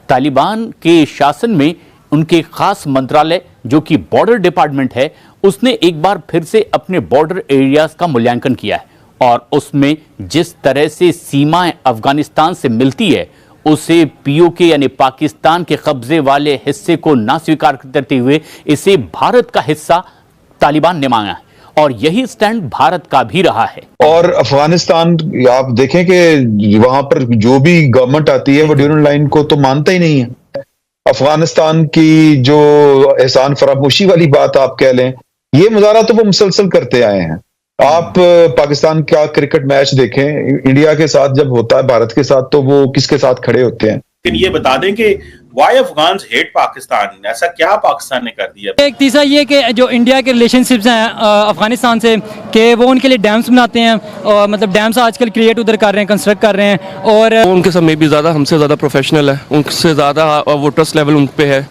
तालिबान के शासन में उनके खास मंत्रालय जो कि बॉर्डर डिपार्टमेंट है, उसने एक बार फिर से अपने बॉर्डर एरियाज का मूल्यांकन किया है और उसमें जिस तरह से सीमाएं अफगानिस्तान से मिलती है उसे पीओके यानी पाकिस्तान के कब्जे वाले हिस्से को ना स्वीकार करते हुए इसे भारत का हिस्सा तालिबान ने मांगा है और यही स्टैंड भारत का भी रहा है। और अफगानिस्तान आप देखें कि वहां पर जो भी गवर्नमेंट आती है वो ड्यूरल लाइन को तो मानता ही नहीं है। अफगानिस्तान की जो एहसान फरामोशी वाली बात आप कह लें, ये मुजाहरा तो वो मुसलसल करते आए हैं। आप पाकिस्तान का क्रिकेट मैच देखें, इंडिया के साथ जब होता है भारत के साथ, तो वो किसके साथ खड़े होते हैं। लेकिन ये बता दें कि वाई अफगान्स हेट पाकिस्तान, ऐसा क्या पाकिस्तान ने कर दिया? एक तीसरा ये कि जो इंडिया के रिलेशनशिप्स हैं अफगानिस्तान से, कि वो उनके लिए डैम्स बनाते हैं और मतलब डैम्स आजकल क्रिएट उधर कर रहे हैं, कंस्ट्रक्ट कर रहे हैं और उनके सब में भी ज़्यादा हमसे ज़्यादा प्रोफेशनल है, उनसे ज़्यादा वो ट्रस्ट लेवल उन पे है।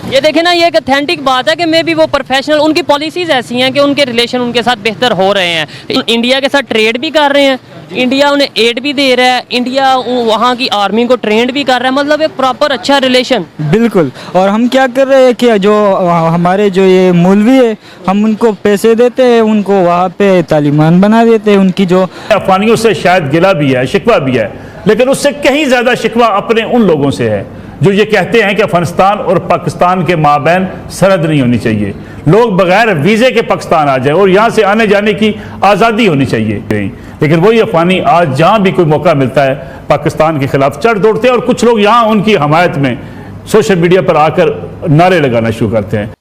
ये देखें ना, ये एक अथेंटिक बात है कि मे भी वो प्रोफेशनल, उनकी पॉलिसीज ऐसी हैं कि उनके रिलेशन उनके साथ बेहतर हो रहे हैं। इंडिया के साथ ट्रेड भी कर रहे हैं, इंडिया उन्हें एड भी दे रहा है, इंडिया वहाँ की आर्मी को ट्रेंड भी कर रहा है, मतलब एक प्रॉपर अच्छा रिलेशन। बिल्कुल। और हम क्या कर रहे हैं कि जो हमारे जो ये मौलवी है, हम उनको पैसे देते हैं, उनको वहाँ पे तालिबान बना देते हैं। उनकी जो अफगानियों से शायद गिला भी है, शिकवा भी है, लेकिन उससे कहीं ज़्यादा शिकवा अपने उन लोगों से है जो ये कहते हैं कि अफगानिस्तान और पाकिस्तान के माबैन सरहद नहीं होनी चाहिए, लोग बगैर वीज़े के पाकिस्तान आ जाए और यहाँ से आने जाने की आज़ादी होनी चाहिए। लेकिन वही अफगानी आज जहाँ भी कोई मौका मिलता है पाकिस्तान के खिलाफ चढ़ दौड़ते हैं और कुछ लोग यहाँ उनकी हमायत में सोशल मीडिया पर आकर नारे लगाना शुरू करते हैं।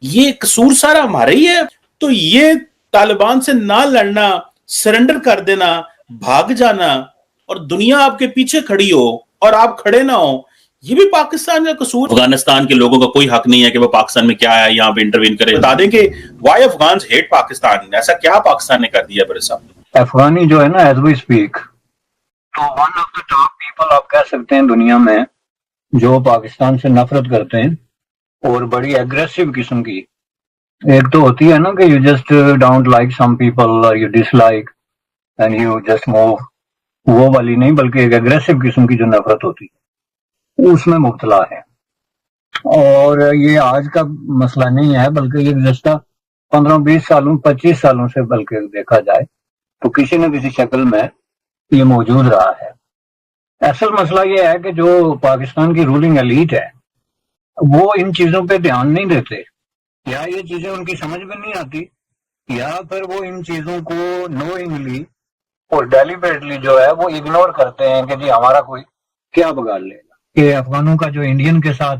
ये कसूर सारा हमारा ही है। तो ये तालिबान से ना लड़ना, सरेंडर कर देना, भाग जाना और दुनिया आपके पीछे खड़ी हो और आप खड़े ना हो, ये भी पाकिस्तान का कसूर। अफगानिस्तान के लोगों का कोई हक नहीं है कि वो पाकिस्तान में क्या है यहाँ पे इंटरवीन करे। बता दें कि वाई अफगान्स हेट पाकिस्तान, ऐसा क्या पाकिस्तान ने कर दिया बड़े साहब? अफगानी जो है ना, एज वी स्पीक, तो one of the top people आप कह सकते हैं दुनिया में जो पाकिस्तान से नफरत करते हैं और बड़ी एग्रेसिव किस्म की। एक तो होती है ना कि you just don't like some people और you dislike and you just move, वो वाली नहीं, बल्कि एक एग्रेसिव किस्म की जो नफरत होती है उसमें मुब्तला है। और ये आज का मसला नहीं है, बल्कि ये गुज़श्ता 15-20 सालों 25 सालों से बल्कि देखा जाए तो किसी न किसी शक्ल में ये मौजूद रहा है। असल मसला ये है कि जो पाकिस्तान की रूलिंग एलीट है वो इन चीजों पे ध्यान नहीं देते, या ये चीजें उनकी समझ में नहीं आती, या फिर वो इन चीजों को नोइंगली और डेलिबरेटली जो है वो इग्नोर करते हैं कि जी हमारा कोई क्या बिगाड़ लेगा। कि अफगानों का जो इंडियन के साथ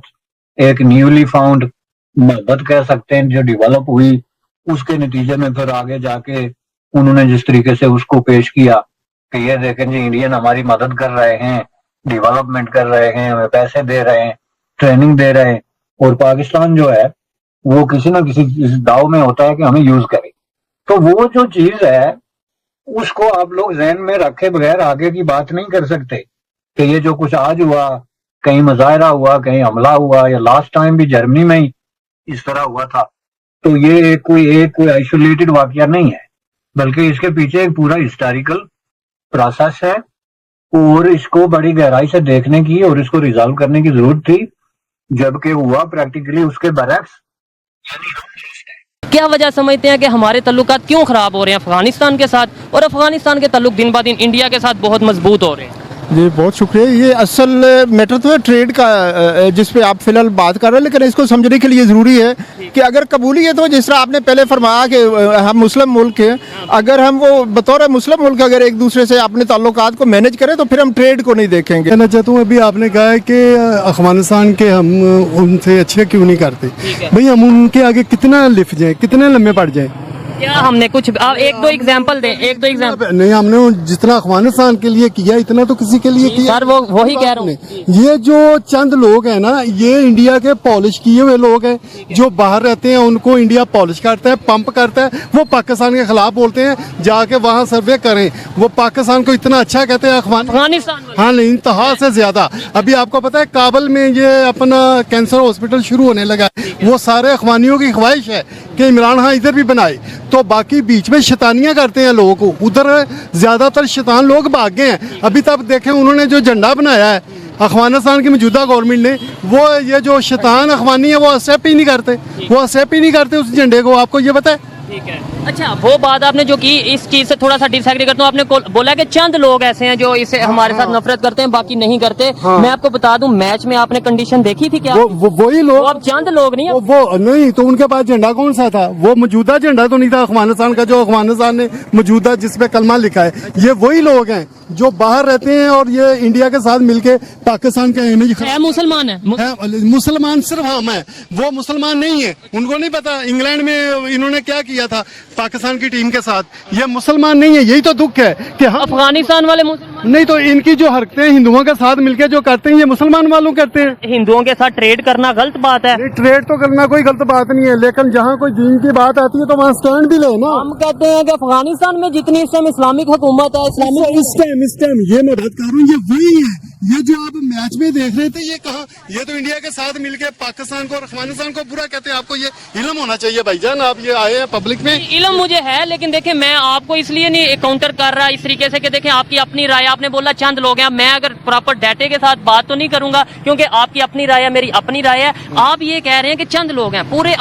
एक न्यूली फाउंड मोहब्बत कह सकते हैं जो डेवलप हुई, उसके नतीजे में फिर आगे जाके उन्होंने जिस तरीके से उसको पेश किया कि ये देखें जी इंडियन हमारी मदद कर रहे हैं, डेवलपमेंट कर रहे हैं, हमें पैसे दे रहे हैं, ट्रेनिंग दे रहे हैं, और पाकिस्तान जो है वो किसी न किसी दाव में होता है कि हमें यूज करे। तो वो जो चीज है उसको आप लोग ज़हन में रखे बगैर आगे की बात नहीं कर सकते कि ये जो कुछ आज हुआ, कहीं मुजाहरा हुआ, कहीं हमला हुआ, या लास्ट टाइम भी जर्मनी में ही इस तरह हुआ था, तो ये कोई आइसोलेटेड वाकया नहीं है, बल्कि इसके पीछे एक पूरा हिस्टोरिकल प्रोसेस है और इसको बड़ी गहराई से देखने की और इसको रिजॉल्व करने की जरूरत थी, जबकि हुआ प्रैक्टिकली उसके बरक्स। क्या वजह समझते हैं कि हमारे ताल्लुकात क्यों खराब हो रहे हैं अफगानिस्तान के साथ, और अफगानिस्तान के ताल्लुक दिन ब दिन इंडिया के साथ बहुत मजबूत हो रहे हैं? जी बहुत शुक्रिया। ये असल मैटर तो है ट्रेड का, जिस पे आप फिलहाल बात कर रहे हैं, लेकिन इसको समझने के लिए ज़रूरी है कि अगर कबूलियत तो जिस तरह आपने पहले फरमाया कि हम मुस्लिम मुल्क हैं, अगर हम वो बतौर मुस्लिम मुल्क अगर एक दूसरे से अपने ताल्लुकात को मैनेज करें तो फिर हम ट्रेड को नहीं देखेंगे। कहना चाहता हूँ, अभी आपने कहा है कि अफगानिस्तान के हम उनसे अच्छे क्यों नहीं करते, भाई हम उनके आगे कितना लिफ जाए, कितने लम्बे पड़ जाए। क्या हमने कुछ आप एक दो एग्जांपल दें, एक दो एग्जांपल। नहीं, हमने जितना अफगानिस्तान के लिए किया इतना तो किसी के लिए किया सर, वो वही कह रहा हूँ। ये जो चंद लोग हैं ना, ये इंडिया के पॉलिश किए हुए लोग हैं, जो बाहर रहते हैं उनको इंडिया पॉलिश करता है, पंप करता है, वो पाकिस्तान के खिलाफ बोलते हैं, जाके वहाँ सर्वे करें, वो पाकिस्तान को इतना अच्छा कहते हैं अफगानिस्तान। हाँ, नहीं, इंतहा से ज्यादा। अभी आपको पता है काबुल में ये अपना कैंसर हॉस्पिटल शुरू होने लगा, वो सारे अफगानियों की ख्वाहिश है कि इमरान खान इधर भी बनाए, तो बाकी बीच में शैतानियां करते हैं लोगों को, उधर ज्यादातर शैतान लोग भाग गए हैं। अभी तक देखें उन्होंने जो झंडा बनाया है अफगानिस्तान की मौजूदा गवर्नमेंट ने, वो ये जो शैतान अफगानी है वो एक्सेप्ट ही नहीं करते, वो एक्सेप्ट ही नहीं करते उस झंडे को। आपको ये पता है? ठीक है। अच्छा, वो बात आपने जो की, इस चीज से थोड़ा सा डिसएग्री करता हूँ। आपने बोला कि चंद लोग ऐसे हैं जो इसे हमारे साथ नफरत करते हैं, बाकी नहीं करते। मैं आपको बता दूं, मैच में आपने कंडीशन देखी थी क्या? वही लोग, अब चंद लोग नहीं है। वो नहीं तो उनके पास झंडा कौन सा था? वो मौजूदा झंडा तो नहीं था अफगानिस्तान का, जो अफगानिस्तान ने मौजूदा जिसपे कलमा लिखा है। ये वही लोग हैं जो बाहर रहते हैं और ये इंडिया के साथ मिलके पाकिस्तान का इमेज मुसलमान है। मुसलमान सिर्फ हम है, वो मुसलमान नहीं है। उनको नहीं पता इंग्लैंड में इन्होंने क्या किया था पाकिस्तान की टीम के साथ। ये मुसलमान नहीं है, यही तो दुख है कि हम अफगानिस्तान वाले मुसलमान नहीं, तो इनकी जो हरकतें हिंदुओं के साथ मिलकर जो करते हैं ये मुसलमान वालों करते हैं। हिंदुओं के साथ ट्रेड करना गलत बात है। ट्रेड तो करना कोई गलत बात नहीं है, लेकिन जहाँ कोई दीन की बात आती है तो वहाँ स्टैंड भी ले ना। हम कहते हैं कि अफगानिस्तान में जितनी इस टाइम इस्लामिक हुकूमत है, इस टाइम ये मैं बात कर रहा हूँ, ये वही है। ये जो आप मैच में देख रहे थे, ये कहा, ये तो इंडिया के साथ मिलके पाकिस्तान को और अफगानिस्तान को बुरा कहते हैं। आपको ये इल्म होना चाहिए भाईजान, आप ये आए हैं पब्लिक में। इल्म मुझे है, लेकिन देखें मैं आपको इसलिए नहीं काउंटर कर रहा इस तरीके से कि देखें आपकी अपनी राय, आपने बोला चंद लोग हैं। मैं अगर प्रॉपर डाटे के साथ बात तो नहीं करूंगा, क्योंकि आपकी अपनी राय है, मेरी अपनी राय है। आप ये कह रहे हैं कि चंद लोग हैं पूरे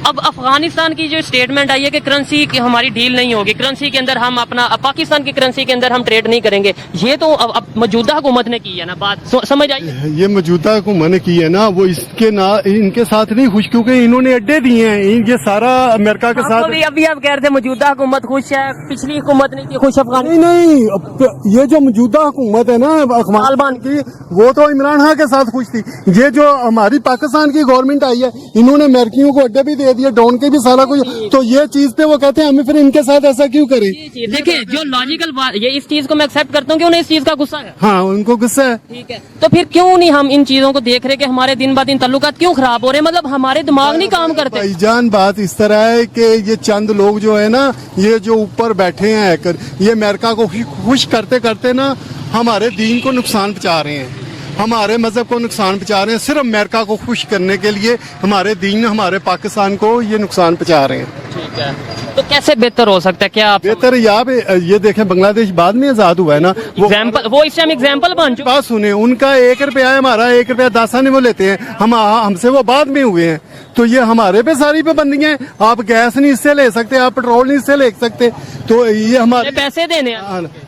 अब अफगानिस्तान की जो स्टेटमेंट आई है कि करेंसी की हमारी डील नहीं होगी, करेंसी के अंदर हम अपना पाकिस्तान की करेंसी के अंदर हम ट्रेड नहीं करेंगे, ये तो अब मौजूदा हुकूमत ने की है ना बात, समझ आई? ये मौजूदा हुकूमत ने की है ना, वो इसके ना इनके साथ नहीं खुश, क्योंकि इन्होंने अड्डे दिए हैं। ये सारा अमेरिका के साथ अभी आप कह रहे थे मौजूदा हुकूमत खुश है, पिछली हुकूमत नहीं थी खुश अफगानिस्तान। नहीं, ये जो मौजूदा हुकूमत है ना तालिबान की, वो तो इमरान खान के साथ खुश थी। ये जो हमारी पाकिस्तान की गवर्नमेंट आई है, इन्होंने अमेरिकियों को अड्डे भी दे दिए, डॉन के भी सारा कुछ, तो ये चीज पे वो कहते हैं हमें फिर इनके साथ ऐसा क्यों करें? देखिए जो लॉजिकल बात, ये इस चीज को मैं एक्सेप्ट करता हूँ कि उन्हें इस चीज का गुस्सा है। हाँ, उनको गुस्सा है। ठीक है, तो फिर क्यों नहीं हम इन चीजों को देख रहे कि हमारे दिन ब दिन ताल्लुकात क्यों खराब हो रहे हैं? मतलब हमारे दिमाग नहीं काम करते। भाईजान बात इस तरह है कि ये चंद लोग जो है ना, ये जो ऊपर बैठे हैं, ये अमेरिका को खुश करते करते ना हमारे दीन को नुकसान पहुंचा रहे हैं, हमारे मजहब को नुकसान पहुंचा रहे हैं। सिर्फ अमेरिका को खुश करने के लिए हमारे दीन, हमारे पाकिस्तान को ये नुकसान पहुंचा रहे हैं। ठीक है, तो कैसे बेहतर हो सकता है? क्या आप बेहतर यहाँ पे ये देखें, बांग्लादेश बाद में आजाद हुआ है ना, वो इस टाइम एग्जाम्पल बन चुका। बात सुने, उनका 1 रुपया है, हमारा 1 रुपया 10 आने वो लेते हैं, हमसे वो बाद में हुए हैं। तो ये हमारे पे सारी पाबंदियां हैं। आप गैस नहीं इससे ले सकते, आप पेट्रोल नहीं इससे ले सकते, तो ये हमारे पैसे देने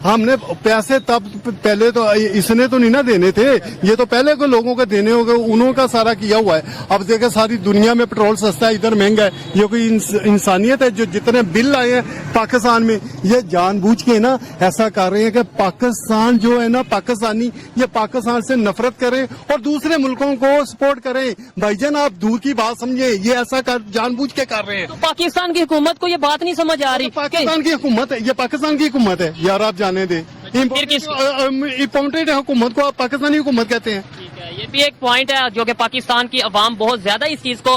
हमने पैसे तब पहले तो इसने तो नहीं ना देने थे, ये तो पहले को लोगों को देने होंगे, उन्होंने का सारा किया हुआ है। अब देखे सारी दुनिया में पेट्रोल सस्ता है, इधर महंगा है। ये कोई इंसानियत है? जो जितने बिल आए हैं पाकिस्तान में, ये जानबूझ के ना ऐसा कर रहे हैं कि पाकिस्तान जो है ना, पाकिस्तानी ये पाकिस्तान से नफरत करें और दूसरे मुल्कों को सपोर्ट करें। भाईजान आप दूर की बात समझे, ये ऐसा जानबूझ के कर रहे हैं। तो पाकिस्तान की हुकूमत को ये बात नहीं समझ आ रही। पाकिस्तान की हुकूमत है, ये पाकिस्तान की हुकूमत है यार, आप जाने दे। इम्पोर्टेड हुकूमत को आप पाकिस्तानी हुकूमत कहते हैं। ये भी एक पॉइंट है जो कि पाकिस्तान की अवाम बहुत ज्यादा इस चीज को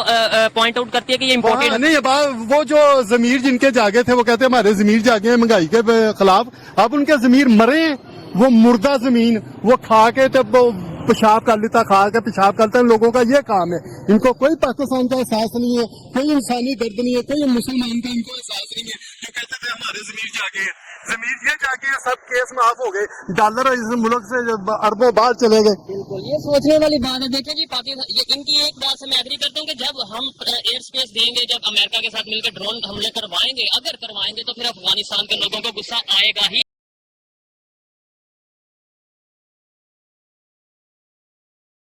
पॉइंट आउट करती है कि ये इम्पोर्टेड नहीं है। वो जो जमीर जिनके जागे थे, वो कहते हैं हमारे जमीर जागे हैं महंगाई के खिलाफ। अब उनके जमीर मरे हैं, वो मुर्दा जमीन वो खा के तब पेशाब कर लेता, खा के पेशाब करता है। लोगों का ये काम है, इनको कोई पाकिस्तान का एहसास नहीं है, कोई इंसानी दर्द नहीं है, कोई मुसलमान का इनको एहसास नहीं है। जो कहते थे हमारे जमीर जागे हैं, जमीर ये जाके सब केस माफ हो गए, डॉलर इस मुल्क से अरबों बाहर चले गए। बिल्कुल, ये सोचने वाली बात है। देखिए जी, पाकिस्तान ये इनकी एक बात से मैं एग्री करता हूँ कि जब हम एयर स्पेस देंगे, जब अमेरिका के साथ मिलकर ड्रोन हमले करवाएंगे, अगर करवाएंगे, तो फिर अफगानिस्तान के लोगों को गुस्सा आएगा ही।